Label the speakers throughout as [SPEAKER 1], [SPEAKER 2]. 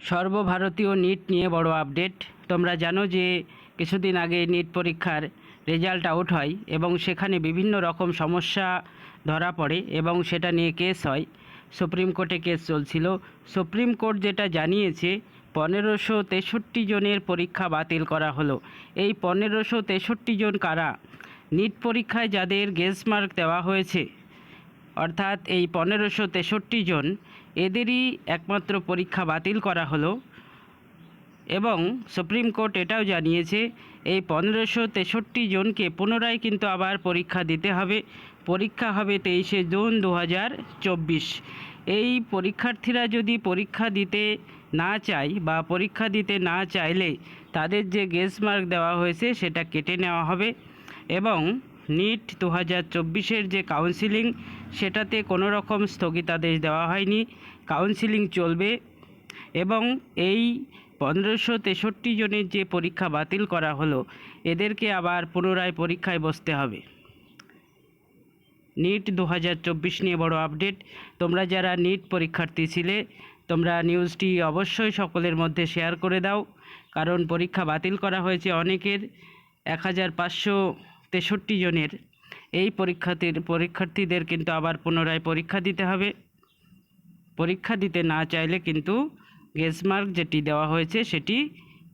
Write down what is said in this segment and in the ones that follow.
[SPEAKER 1] সর্বভারতীয় নিট নিয়ে বড় আপডেট। তোমরা জানো যে কিছুদিন আগে নিট পরীক্ষার রেজাল্ট আউট হয় এবং সেখানে বিভিন্ন রকম সমস্যা ধরা পড়ে এবং সেটা নিয়ে কেস হয়। সুপ্রিম কোর্টে কেস চলছিল। সুপ্রিম কোর্ট যেটা জানিয়েছে, 1563 জনের পরীক্ষা বাতিল করা হলো। এই 1563 জন কারা? নিট পরীক্ষায় যাদের গ্রেস মার্ক দেওয়া হয়েছে, অর্থাৎ এই 1563 জন, এদেরই একমাত্র পরীক্ষা বাতিল করা হলো। এবং সুপ্রিম কোর্ট এটাও জানিয়েছে, এই 1563 জনকে পুনরায় কিন্তু আবার পরীক্ষা দিতে হবে। পরীক্ষা হবে 23শে জুন 2024। এই পরীক্ষার্থীরা যদি পরীক্ষা দিতে না চায় বা পরীক্ষা দিতে না চাইলে তাদের যে গ্রেস মার্ক দেওয়া হয়েছে সেটা কেটে নেওয়া হবে। এবং নিট 2024-এর যে কাউন্সিলিং, সেটাতে কোনো রকম স্থগিতাদেশ দেওয়া হয়নি, কাউন্সিলিং চলবে। এবং এই 1563 জনের যে পরীক্ষা বাতিল করা হলো, এদেরকে আবার পুনরায় পরীক্ষায় বসতে হবে। নিট 2024 নিয়ে বড় আপডেট। তোমরা যারা নিট পরীক্ষার্থী ছিলে, তোমরা নিউজটি অবশ্যই সকলের মধ্যে শেয়ার করে দাও, কারণ পরীক্ষা বাতিল করা হয়েছে অনেকের, 1563 জনের। এই পরীক্ষার্থীদের কিন্তু আবার পুনরায় পরীক্ষা দিতে হবে। পরীক্ষা দিতে না চাইলে কিন্তু গ্রেস মার্ক যেটি দেওয়া হয়েছে সেটি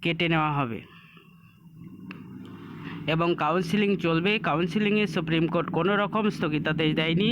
[SPEAKER 1] কেটে নেওয়া হবে। এবং কাউন্সিলিং চলবে। কাউন্সিলিংয়ে সুপ্রিম কোর্ট কোনো রকম স্থগিতাদেশ দেয়নি।